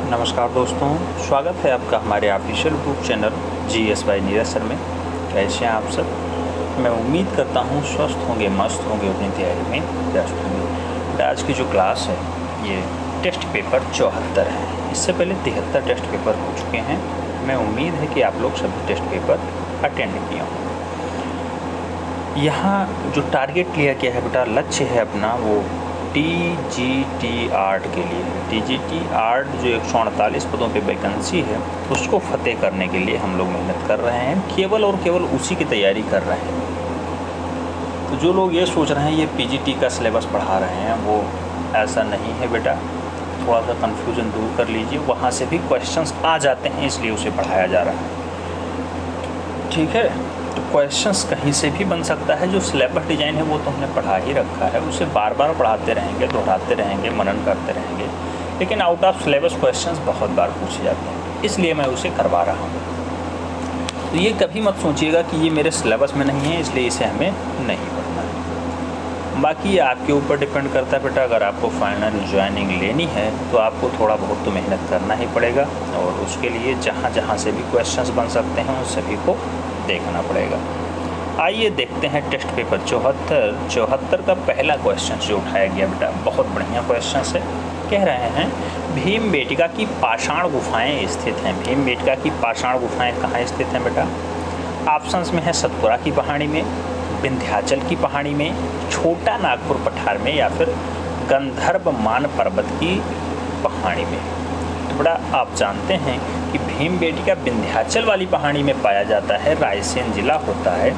नमस्कार दोस्तों, स्वागत है आपका हमारे official YouTube channel GS by Neeraj sir में। कैसे हैं आप सब? मैं उम्मीद करता हूं स्वस्थ होंगे, मस्त होंगे, अपनी तैयारी में व्यस्त होंगे। आज की जो क्लास है ये टेस्ट पेपर 74 है। इससे पहले 73 टेस्ट पेपर हो चुके हैं। मैं उम्मीद है कि आप लोग सभी टेस्ट पेपर अटेंड किए हों। यहाँ जो टारगेट लिया गया है बेटा, लक्ष्य है अपना वो TGT आर्ट के लिए। TGT आर्ट जो 148 पदों पे वैकेंसी है उसको फतेह करने के लिए हम लोग मेहनत कर रहे हैं, केवल और केवल उसी की तैयारी कर रहे हैं। तो जो लोग ये सोच रहे हैं ये PGT का सिलेबस पढ़ा रहे हैं, वो ऐसा नहीं है बेटा। थोड़ा सा कन्फ्यूज़न दूर कर लीजिए, वहाँ से भी क्वेश्चंस आ जाते हैं इसलिए उसे पढ़ाया जा रहा है, ठीक है। तो क्वेश्चंस कहीं से भी बन सकता है। जो सिलेबस डिज़ाइन है वो तो हमने पढ़ा ही रखा है, उसे बार बार पढ़ाते रहेंगे, दोहराते रहेंगे, मनन करते रहेंगे, लेकिन आउट ऑफ सिलेबस क्वेश्चंस बहुत बार पूछे जाते हैं, इसलिए मैं उसे करवा रहा हूँ। तो ये कभी मत सोचिएगा कि ये मेरे सिलेबस में नहीं है इसलिए इसे हमें नहीं पढ़ना है। बाकी आपके ऊपर डिपेंड करता है बेटा। अगर आपको फाइनल ज्वाइनिंग लेनी है तो आपको थोड़ा बहुत तो मेहनत करना ही पड़ेगा, और उसके लिए जहाँ जहाँ से भी क्वेश्चंस बन सकते हैं उन सभी को देखना पड़ेगा। आइए देखते हैं टेस्ट पेपर 74 का पहला क्वेश्चन जो उठाया गया बेटा, बहुत बढ़िया क्वेश्चन है। कह रहे हैं भीमबेटका की पाषाण गुफाएं स्थित हैं। भीमबेटका की पाषाण गुफाएं कहाँ स्थित हैं बेटा? ऑप्शंस में है सतपुरा की पहाड़ी में, विंध्याचल की पहाड़ी में, छोटा नागपुर पठार में, या फिर गंधर्व मान पर्वत की पहाड़ी में। तो बेटा आप जानते हैं कि भीमबेटका विंध्याचल वाली पहाड़ी में पाया जाता है। रायसेन जिला होता है,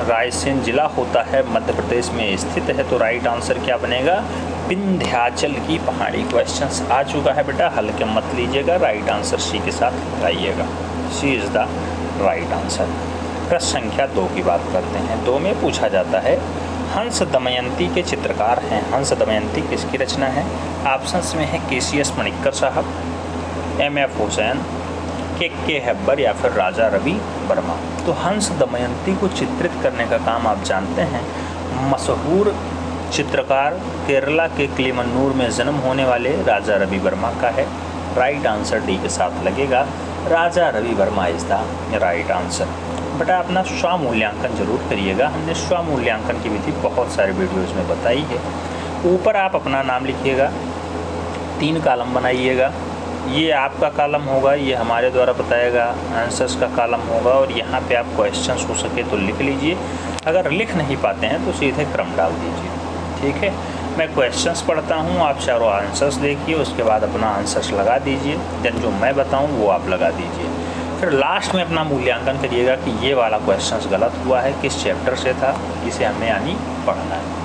रायसेन जिला होता है, मध्य प्रदेश में स्थित है। तो राइट आंसर क्या बनेगा? विंध्याचल की पहाड़ी। क्वेश्चंस आ चुका है बेटा, हल्के मत लीजिएगा, राइट आंसर सी के साथ लगाइएगा। C is the right answer. प्रश्न संख्या 2 की बात करते हैं। 2 में पूछा जाता है हंस दमयंती के चित्रकार हैं। हंस दमयंती किसकी रचना है? ऑप्शंस में है KCS मणिक्कर साहब, MF हुसैन, के हैब्बर, या फिर राजा रवि वर्मा। तो हंस दमयंती को चित्रित करने का काम आप जानते हैं मशहूर चित्रकार केरला के किलिमन्नूर में जन्म होने वाले राजा रवि वर्मा का है। राइट आंसर डी के साथ लगेगा, Raja Ravi Varma is the right answer. बेटा अपना स्वमूल्यांकन जरूर करिएगा। हमने स्वमूल्यांकन की विधि बहुत सारे वीडियोज़ में बताई है। ऊपर आप अपना नाम लिखिएगा, 3 कॉलम बनाइएगा। ये आपका कॉलम होगा, ये हमारे द्वारा बताएगा आंसर्स का कॉलम होगा, और यहाँ पे आप क्वेश्चंस हो सके तो लिख लीजिए। अगर लिख नहीं पाते हैं तो सीधे क्रम डाल दीजिए, ठीक है। मैं क्वेश्चंस पढ़ता हूँ, आप चारों आंसर्स देखिए, उसके बाद अपना आंसर्स लगा दीजिए। देन जो मैं बताऊँ वो आप लगा दीजिए। फिर लास्ट में अपना मूल्यांकन करिएगा कि ये वाला क्वेश्चंस गलत हुआ है, किस चैप्टर से था, इसे हमें यानी पढ़ना है।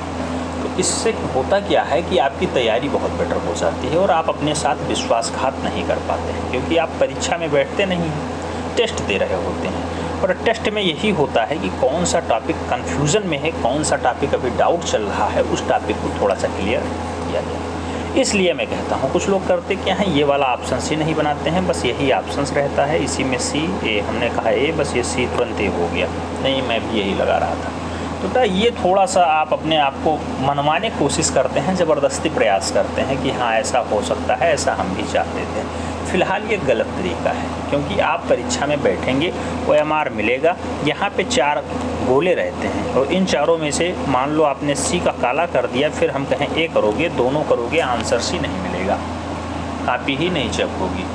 तो इससे होता क्या है कि आपकी तैयारी बहुत बेटर हो जाती है और आप अपने साथ विश्वासघात नहीं कर पाते हैं, क्योंकि आप परीक्षा में बैठते नहीं हैं, टेस्ट दे रहे होते हैं। और टेस्ट में यही होता है कि कौन सा टॉपिक कन्फ्यूज़न में है, कौन सा टॉपिक अभी डाउट चल रहा है, उस टॉपिक को थोड़ा सा क्लियर किया जाए। इसलिए मैं कहता हूँ कुछ लोग करते क्या हैं, ये वाला ऑप्शंस ही नहीं बनाते हैं, बस यही ऑप्शंस रहता है, इसी में C A, हमने कहा A, बस ये C तुरंत A हो गया। नहीं, मैं भी यही लगा रहा था। तो बेटा ये थोड़ा सा आप अपने आप को मनवाने की कोशिश करते हैं, ज़बरदस्ती प्रयास करते हैं कि हाँ ऐसा हो सकता है, ऐसा हम भी चाहते थे। फ़िलहाल ये गलत तरीका है, क्योंकि आप परीक्षा में बैठेंगे, OMR मिलेगा, यहाँ पे 4 गोले रहते हैं, और इन चारों में से मान लो आपने C का काला कर दिया, फिर हम कहें A करोगे, दोनों करोगे, आंसर C नहीं मिलेगा, कापी ही नहीं चेक होगी,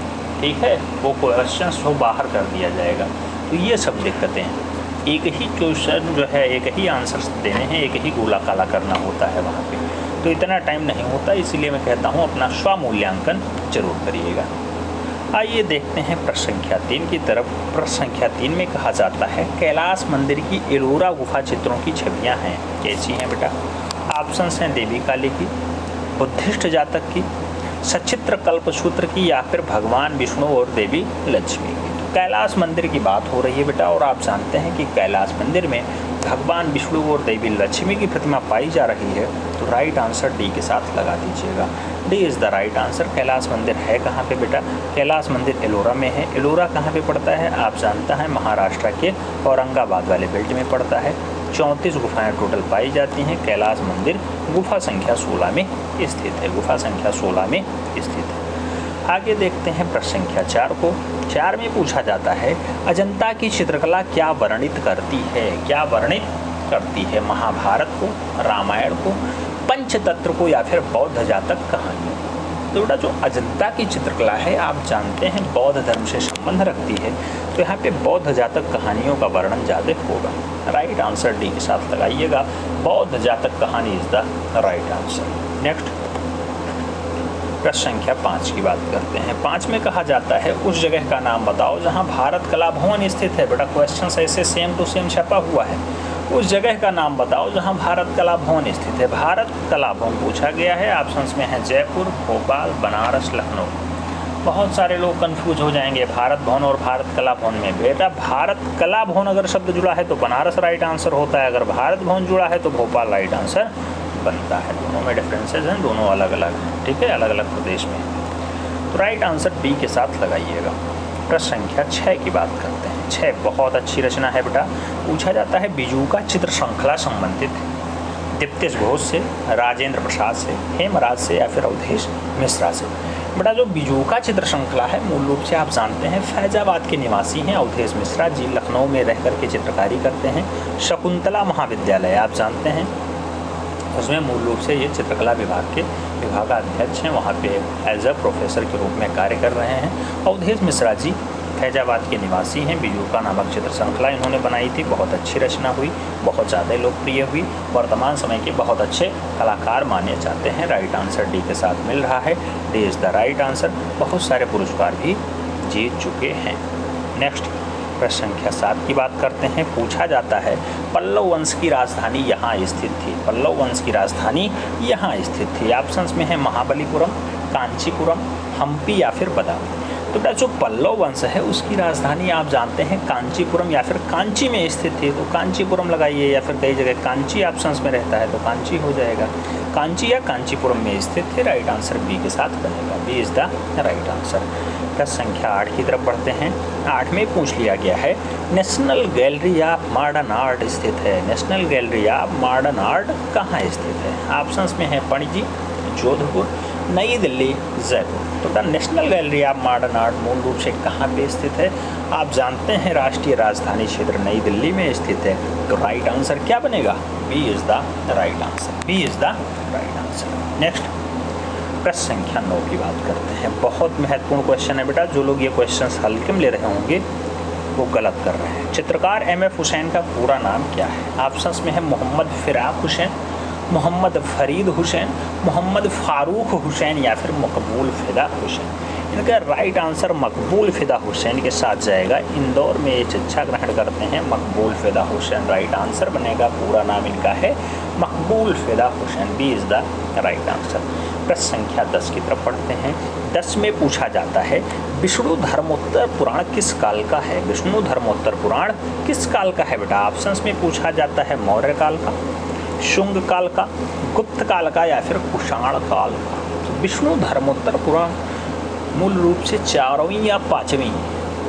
ठीक है। वो क्वेश्चंस को बाहर कर दिया जाएगा। तो ये सब दिक्कतें हैं। एक ही क्वेश्चन जो है, एक ही आंसर देने हैं, एक ही गोला काला करना होता है वहाँ पे, तो इतना टाइम नहीं होता। इसलिए मैं कहता हूँ अपना स्वमूल्यांकन जरूर करिएगा। आइए देखते हैं प्रश्न संख्या 3 की तरफ। प्रश्न संख्या 3 में कहा जाता है कैलाश मंदिर की एलोरा गुफा चित्रों की छवियाँ हैं, कैसी हैं बेटा? ऑप्शंस हैं देवी काली की, बुद्धिस्ट जातक की, सचित्र कल्पसूत्र की, या फिर भगवान विष्णु और देवी लक्ष्मी की। कैलाश मंदिर की बात हो रही है बेटा, और आप जानते हैं कि कैलाश मंदिर में भगवान विष्णु और देवी लक्ष्मी की प्रतिमा पाई जा रही है। तो राइट आंसर डी के साथ लगा दीजिएगा, D is the right answer. Kailash मंदिर है कहाँ पे बेटा? कैलाश मंदिर एलोरा में है। एलोरा कहाँ पे पड़ता है? आप जानता है महाराष्ट्र के औरंगाबाद वाले बेल्ट में पड़ता है। 34 गुफाएं टोटल पाई जाती हैं। कैलाश मंदिर गुफा संख्या 16 में स्थित है। गुफा संख्या 16 में स्थित है। आगे देखते हैं प्रश्न संख्या 4 को। 4 में पूछा जाता है अजंता की चित्रकला क्या वर्णित करती है? क्या वर्णित करती है? महाभारत को, रामायण को, पंचतंत्र को या फिर बौद्ध जातक कहानियों को? तो बेटा जो अजंता की चित्रकला है आप जानते हैं बौद्ध धर्म से संबंध रखती है, तो यहाँ पे बौद्ध जातक कहानियों का वर्णन ज़्यादा होगा। राइट आंसर डी के साथ लगाइएगा, बौद्ध जातक कहानी is the right answer. Next प्रश्न संख्या 5 की बात करते हैं। 5 में कहा जाता है उस जगह का नाम बताओ जहाँ भारत कला भवन स्थित है। बेटा क्वेश्चन ऐसे सेम टू सेम छपा हुआ है। उस जगह का नाम बताओ जहां भारत कला भवन स्थित है। भारत कला भवन पूछा गया है। ऑप्शंस में है जयपुर, भोपाल, बनारस, लखनऊ। बहुत सारे लोग कंफ्यूज हो जाएंगे भारत भवन और भारत कला भवन में। बेटा भारत कला भवन अगर शब्द जुड़ा है तो बनारस राइट आंसर होता है, अगर भारत भवन जुड़ा है तो भोपाल राइट आंसर बनता है। दोनों में डिफरेंसेज हैं, दोनों अलग अलग हैं, ठीक है, अलग अलग प्रदेश में। तो राइट आंसर बी के साथ लगाइएगा। प्रश्न संख्या 6 की बात करते हैं। 6 बहुत अच्छी रचना है बेटा। पूछा जाता है बीजू का चित्र श्रृंखला संबंधित दीप्तेश घोष से, राजेंद्र प्रसाद से, हेमराज से या फिर अवधेश मिश्रा से। बेटा जो बीजू का चित्र श्रृंखला है मूल रूप से आप जानते हैं फैजाबाद के निवासी हैं अवधेश मिश्रा जी। लखनऊ में रह कर के चित्रकारी करते हैं। शकुंतला महाविद्यालय आप जानते हैं, उसमें मूल रूप से ये चित्रकला विभाग के विभागाध्यक्ष हैं, वहाँ पे एज अ प्रोफेसर के रूप में कार्य कर रहे हैं। अवधेश मिश्रा जी फैजाबाद के निवासी हैं। बिजूका नामक चित्र श्रृंखला इन्होंने बनाई थी, बहुत अच्छी रचना हुई, बहुत ज़्यादा लोकप्रिय हुई, वर्तमान समय के बहुत अच्छे कलाकार माने जाते हैं। राइट आंसर डी के साथ मिल रहा है, D is the right answer. बहुत सारे पुरस्कार भी जीत चुके हैं। नेक्स्ट प्रश्न संख्या 7 की बात करते हैं। पूछा जाता है पल्लव वंश की राजधानी यहाँ स्थित थी। पल्लव वंश की राजधानी यहाँ स्थित थी। ऑप्शंस में है महाबलीपुरम, कांचीपुरम, हम्पी या फिर बदामी। तो बेटा जो पल्लव वंश है उसकी राजधानी आप जानते हैं कांचीपुरम या फिर कांची में स्थित थी, तो कांचीपुरम लगाइए, या फिर कई जगह कांची ऑप्शंस में रहता है तो कांची हो जाएगा। कांची या कांचीपुरम में स्थित थे। राइट आंसर बी के साथ बनेगा, B is the right answer. प्रश्न संख्या 8 की तरफ बढ़ते हैं। 8 में पूछ लिया गया है national gallery of modern art स्थित है। National gallery of modern art कहाँ स्थित है? ऑप्शंस में है पणजी, जोधपुर, नई दिल्ली, जयपुर। तो national gallery of modern art मूल रूप से कहाँ पे स्थित है? आप जानते हैं राष्ट्रीय राजधानी क्षेत्र नई दिल्ली में स्थित है। तो राइट आंसर क्या बनेगा? B is the right answer, B is the right answer. Next प्रश्न संख्या 9 की बात करते हैं। बहुत महत्वपूर्ण क्वेश्चन है बेटा, जो लोग ये क्वेश्चन हल्के में ले रहे होंगे वो गलत कर रहे हैं। चित्रकार M.F. हुसैन का पूरा नाम क्या है? ऑप्शंस में है मोहम्मद फिराक हुसैन, मोहम्मद फरीद हुसैन, मोहम्मद फारूक हुसैन या फिर मकबूल फ़िदा हुसैन। इनका राइट आंसर मकबूल फ़िदा हुसैन के साथ जाएगा। इंदौर में ये शिक्षा ग्रहण करते हैं मकबूल फ़िदा हुसैन। राइट आंसर बनेगा, पूरा नाम इनका है Maqbool Fida Husain, B is the right answer. प्रश्न संख्या 10 की तरफ पढ़ते हैं। 10 में पूछा जाता है विष्णु धर्मोत्तर पुराण किस काल का है? विष्णु धर्मोत्तर पुराण किस काल का है बेटा? ऑप्शंस में पूछा जाता है मौर्य काल का, शुंग काल का, गुप्त काल का या फिर कुषाण काल का। तो विष्णु धर्मोत्तर पुराण मूल रूप से 4वीं या 5वीं,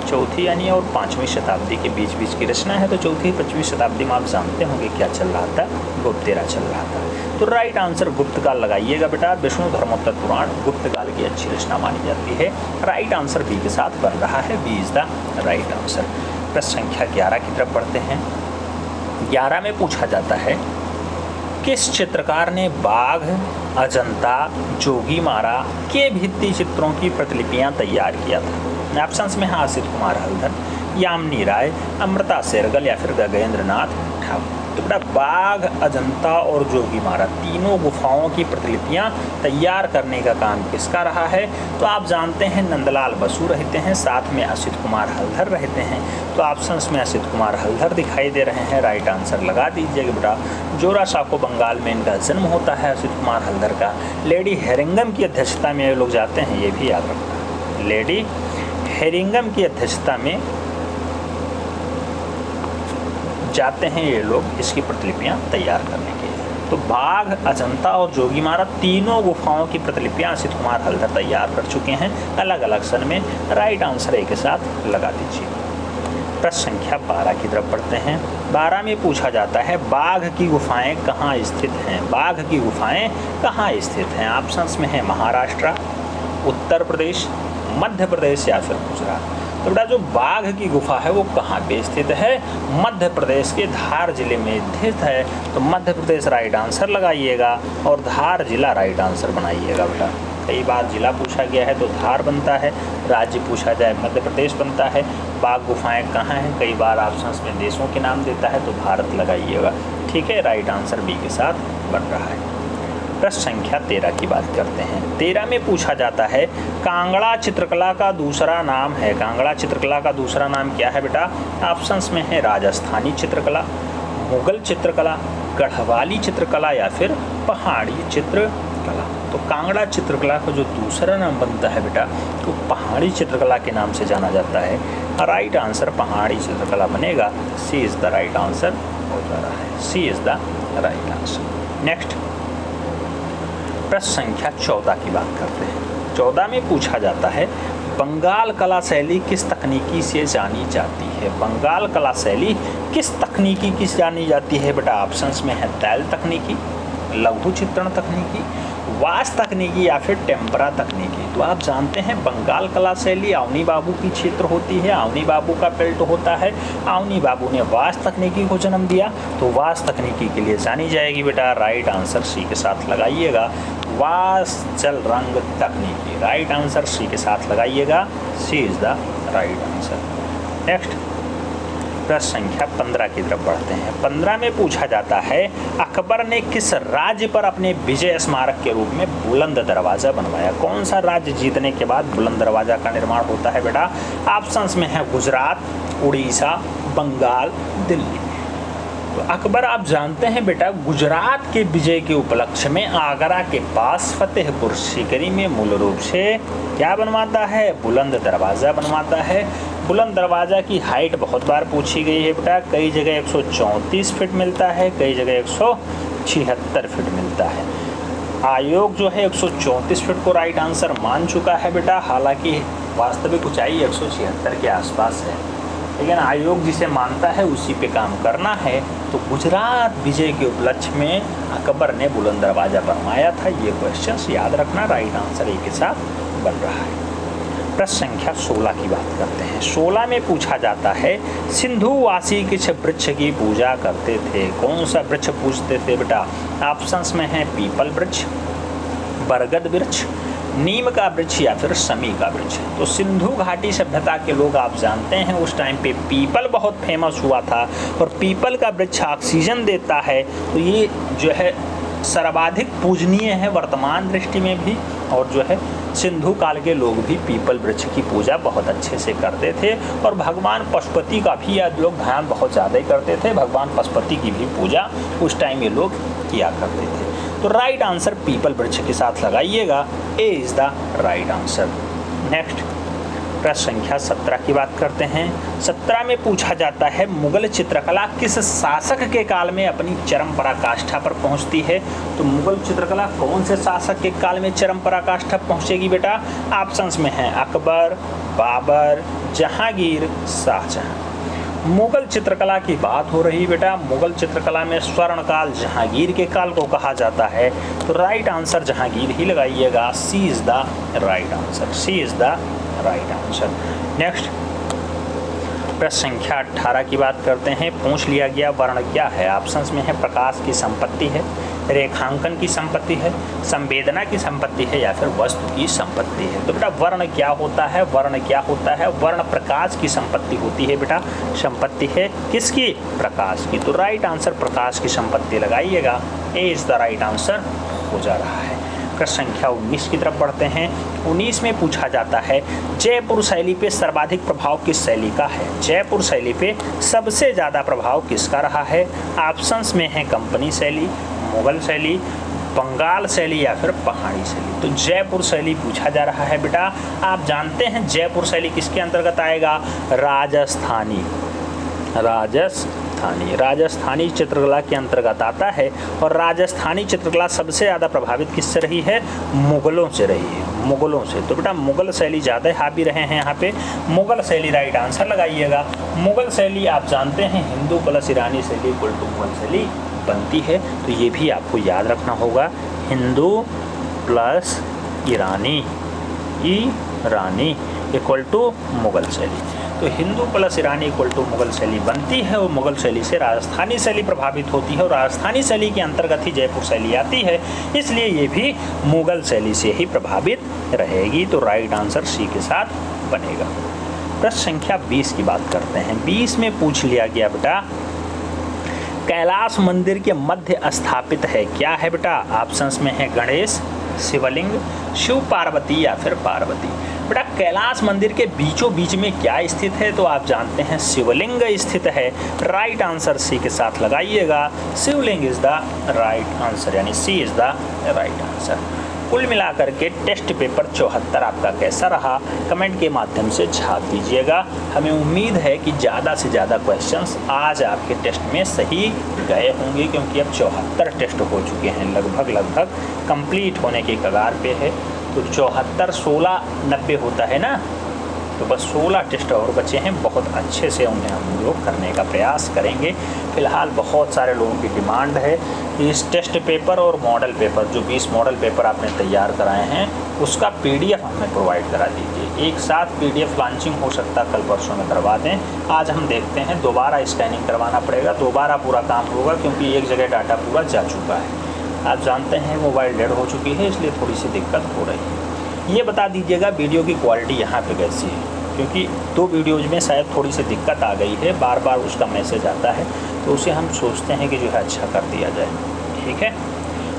चौथी यानी और 5वीं शताब्दी के बीच की रचना है। तो चौथी 5वीं शताब्दी में आप जानते होंगे क्या चल रहा था? गुप्तेरा चल रहा था। तो राइट आंसर गुप्त काल लगाइएगा बेटा। विष्णु धर्मोत्तर पुराण गुप्त काल की अच्छी रचना मानी जाती है। राइट आंसर बी के साथ बन रहा है, B is the right answer. प्रश्न संख्या 11 की तरफ बढ़ते हैं। 11 में पूछा जाता है किस चित्रकार ने बाघ, अजंता, जोगीमारा के भित्ति चित्रों की प्रतिलिपियां तैयार किया था? ऑप्शंस में है असित कुमार हल्दर, यामिनी राय, अमृता शेरगल या फिर गगनेंद्र नाथ ठाकुर। तो बेटा बाघ, अजंता और जोगीमारा तीनों गुफाओं की प्रतिलिपियां तैयार करने का काम किसका रहा है? तो आप जानते हैं नंदलाल बसु रहते हैं, साथ में असित कुमार हल्दर रहते हैं। तो ऑप्शंस में असित कुमार हल्दर दिखाई दे रहे हैं। राइट आंसर लगा दीजिएगा बेटा। जोरासाको बंगाल में इनका जन्म होता है असित कुमार हल्दर का। लेडी हेरिंगम की अध्यक्षता में ये लोग जाते हैं, ये भी याद रखना। लेडी हेरिंगम की अध्यक्षता में जाते हैं ये लोग इसकी प्रतिलिपियां तैयार करने के लिए। तो बाघ, अजंता और जोगीमारा तीनों गुफाओं की प्रतिलिपियां असित कुमार हल्दर तैयार कर चुके हैं अलग अलग सन में। राइट आंसर ए के साथ लगा दीजिए। प्रश्न संख्या 12 की तरफ बढ़ते हैं। 12 में पूछा जाता है बाघ की गुफाएं कहाँ स्थित हैं। बाघ की गुफाएं कहाँ स्थित हैं। ऑप्शंस में है महाराष्ट्र, उत्तर प्रदेश, मध्य प्रदेश या फिर गुजरात। तो बेटा जो बाघ की गुफा है वो कहाँ पे स्थित है, मध्य प्रदेश के धार जिले में स्थित है। तो मध्य प्रदेश राइट आंसर लगाइएगा और धार जिला राइट आंसर बनाइएगा बेटा। कई बार जिला पूछा गया है तो धार बनता है, राज्य पूछा जाए मध्य प्रदेश बनता है। बाघ गुफाएं कहाँ हैं, कई बार ऑप्शंस में देशों के नाम देता है तो भारत लगाइएगा। ठीक है, राइट आंसर बी के साथ बन रहा है। प्रश्न संख्या 13 की बात करते हैं। 13 में पूछा जाता है कांगड़ा चित्रकला का दूसरा नाम है। कांगड़ा चित्रकला का दूसरा नाम क्या है बेटा। ऑप्शंस में है राजस्थानी चित्रकला, मुगल चित्रकला, गढ़वाली चित्रकला या फिर पहाड़ी चित्रकला। तो कांगड़ा चित्रकला का जो दूसरा नाम बनता है बेटा तो पहाड़ी चित्रकला के नाम से जाना जाता है। राइट आंसर पहाड़ी चित्रकला बनेगा। C is the right answer हो जा रहा है। C is the right answer. Next प्रश्न संख्या 14 की बात करते हैं। 14 में पूछा जाता है बंगाल कला शैली किस तकनीकी से जानी जाती है। बंगाल कला शैली किस तकनीकी की जानी जाती है बेटा। ऑप्शंस में है तैल तकनीकी, लघु चित्रण तकनीकी, वास तकनीकी या फिर टेम्परा तकनीकी। तो आप जानते हैं बंगाल कला शैली अवनी बाबू की क्षेत्र होती है, अवनी बाबू का बेल्ट होता है। अवनी बाबू ने वास तकनीकी को जन्म दिया तो वास तकनीकी के लिए जानी जाएगी बेटा। राइट आंसर सी के साथ लगाइएगा, वास जल रंग तकनीकी। राइट आंसर सी के साथ लगाइएगा। C is the right answer. Next प्रश्न संख्या 15 की तरफ बढ़ते हैं। 15 में पूछा जाता है अकबर ने किस राज्य पर अपने विजय स्मारक के रूप में बुलंद दरवाजा बनवाया। कौन सा राज्य जीतने के बाद बुलंद दरवाजा का निर्माण होता है बेटा। ऑप्शंस में है गुजरात, उड़ीसा, बंगाल, दिल्ली। तो अकबर आप जानते हैं बेटा गुजरात के विजय के उपलक्ष्य में आगरा के पास फतेहपुर सीकरी में मूल रूप से क्या बनवाता है, बुलंद दरवाज़ा बनवाता है। बुलंद दरवाज़ा की हाइट बहुत बार पूछी गई है बेटा। कई जगह 134 फीट मिलता है, कई जगह 176 फीट मिलता है। आयोग जो है 134 फीट को राइट आंसर मान चुका है बेटा। हालांकि वास्तविक ऊंचाई 176 के आसपास है, लेकिन आयोग जिसे मानता है उसी पे काम करना है। तो गुजरात विजय के उपलक्ष्य में अकबर ने बुलंद दरवाज़ा बनवाया था। ये क्वेश्चन याद रखना, राइट आंसर ए के साथ बन रहा है। प्रश्न संख्या 16 की बात करते हैं। 16 में पूछा जाता है सिंधुवासी किस वृक्ष की पूजा करते थे। कौन सा वृक्ष पूजते थे बेटा। ऑप्शंस में है पीपल वृक्ष, बरगद वृक्ष, नीम का वृक्ष या फिर समी का वृक्ष। तो सिंधु घाटी सभ्यता के लोग आप जानते हैं उस टाइम पे पीपल बहुत फेमस हुआ था और पीपल का वृक्ष ऑक्सीजन देता है। तो ये जो है सर्वाधिक पूजनीय है वर्तमान दृष्टि में भी। और जो है सिंधु काल के लोग भी पीपल वृक्ष की पूजा बहुत अच्छे से करते थे और भगवान पशुपति का भी यह लोग ध्यान बहुत ज़्यादा ही करते थे। भगवान पशुपति की भी पूजा उस टाइम ये लोग किया करते थे। तो राइट आंसर पीपल वृक्ष के साथ लगाइएगा। A is the right answer. Next प्रश्न संख्या 17 की बात करते हैं। 17 में पूछा जाता है मुगल चित्रकला किस शासक के काल में अपनी चरम पराकाष्ठा पर पहुंचती है। तो मुगल चित्रकला कौन से शासक के काल में चरम पराकाष्ठा पहुंचेगी बेटा। ऑप्शंस में है अकबर, बाबर, जहांगीर, शाहजहां। मुगल चित्रकला की बात हो रही बेटा। मुगल चित्रकला में स्वर्ण काल जहांगीर के काल को कहा जाता है। तो राइट आंसर जहांगीर ही लगाइएगा। C is the right answer. C is the right answer. Next प्रश्न संख्या 18 की बात करते हैं। पूछ लिया गया वर्ण क्या है। ऑप्शंस में है प्रकाश की संपत्ति है, रेखांकन की संपत्ति है, संवेदना की संपत्ति है या फिर वस्तु की संपत्ति है। तो बेटा वर्ण क्या होता है। वर्ण क्या होता है। वर्ण प्रकाश की संपत्ति होती है बेटा। संपत्ति है किसकी, प्रकाश की। तो राइट आंसर प्रकाश की संपत्ति लगाइएगा। ए इज द राइट आंसर हो जा रहा है। प्रश्न संख्या 19 की तरफ बढ़ते हैं। 19 में पूछा जाता है जयपुर शैली पे सर्वाधिक प्रभाव किस शैली का है। जयपुर शैली पे सबसे ज़्यादा प्रभाव किसका रहा है। ऑप्शंस में है कंपनी शैली, मुगल शैली, बंगाल शैली या फिर पहाड़ी शैली। तो जयपुर शैली पूछा जा रहा है बेटा। आप जानते हैं जयपुर शैली किसके अंतर्गत आएगा। राजस्थानी राजस्थानी चित्रकला के अंतर्गत आता है। और राजस्थानी चित्रकला सबसे ज़्यादा प्रभावित किससे रही है, मुगलों से रही है। मुगलों से। तो बेटा मुगल शैली ज़्यादा हावी रहे हैं यहाँ पे, मुगल शैली राइट आंसर लगाइएगा। मुगल शैली आप जानते हैं हिंदू प्लस ईरानी शैली इक्वल टू मुगल शैली बनती है, तो ये भी आपको याद रखना होगा, हिंदू प्लस ईरानी इक्वल टू मुगल शैली। तो हिंदू प्लस ईरानी इक्वल टू मुगल शैली बनती है और मुगल शैली से राजस्थानी शैली प्रभावित होती है और राजस्थानी शैली के अंतर्गत ही जयपुर शैली आती है, इसलिए ये भी मुगल शैली से ही प्रभावित रहेगी। तो राइट आंसर सी के साथ बनेगा। प्रश्न संख्या 20 की बात करते हैं। 20 में पूछ लिया गया बेटा कैलाश मंदिर के मध्य स्थापित है, क्या है बेटा? ऑप्शंस में है गणेश, शिवलिंग, शिव पार्वती या फिर पार्वती। बेटा कैलाश मंदिर के बीचों बीच में क्या स्थित है? तो आप जानते हैं शिवलिंग स्थित है। राइट आंसर सी के साथ लगाइएगा, शिवलिंग इज द राइट आंसर, यानी सी इज द राइट आंसर। कुल मिलाकर के टेस्ट पेपर 74 आपका कैसा रहा, कमेंट के माध्यम से झाँक दीजिएगा। हमें उम्मीद है कि ज़्यादा से ज़्यादा क्वेश्चंस आज आपके टेस्ट में सही गए होंगे, क्योंकि अब 74 टेस्ट हो चुके हैं, लगभग कंप्लीट होने के कगार पे है। तो 74 16 90 होता है ना, तो बस 16 टेस्ट और बचे हैं, बहुत अच्छे से उन्हें हम लोग करने का प्रयास करेंगे। फिलहाल बहुत सारे लोगों की डिमांड है कि इस टेस्ट पेपर और मॉडल पेपर, जो 20 मॉडल पेपर आपने तैयार कराए हैं, उसका PDF हमें प्रोवाइड करा दीजिए। एक साथ PDF लॉन्चिंग हो सकता है कल परसों में करवा दें। आज हम देखते हैं, दोबारा स्कैनिंग करवाना पड़ेगा, दोबारा पूरा काम होगा, क्योंकि एक जगह डाटा पूरा जा चुका है। आप जानते हैं मोबाइल डेड हो चुकी है, इसलिए थोड़ी सी दिक्कत हो रही है। ये बता दीजिएगा वीडियो की क्वालिटी यहाँ पे कैसी है, क्योंकि 2 वीडियोज़ में शायद थोड़ी सी दिक्कत आ गई है, बार बार उसका मैसेज आता है, तो उसे हम सोचते हैं कि जो है अच्छा कर दिया जाए, ठीक है।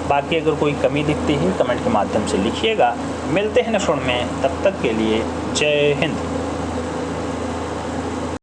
बाकी अगर कोई कमी दिखती है कमेंट के माध्यम से लिखिएगा। मिलते हैं नेक्स्ट वीडियो में, तब तक के लिए जय हिंद।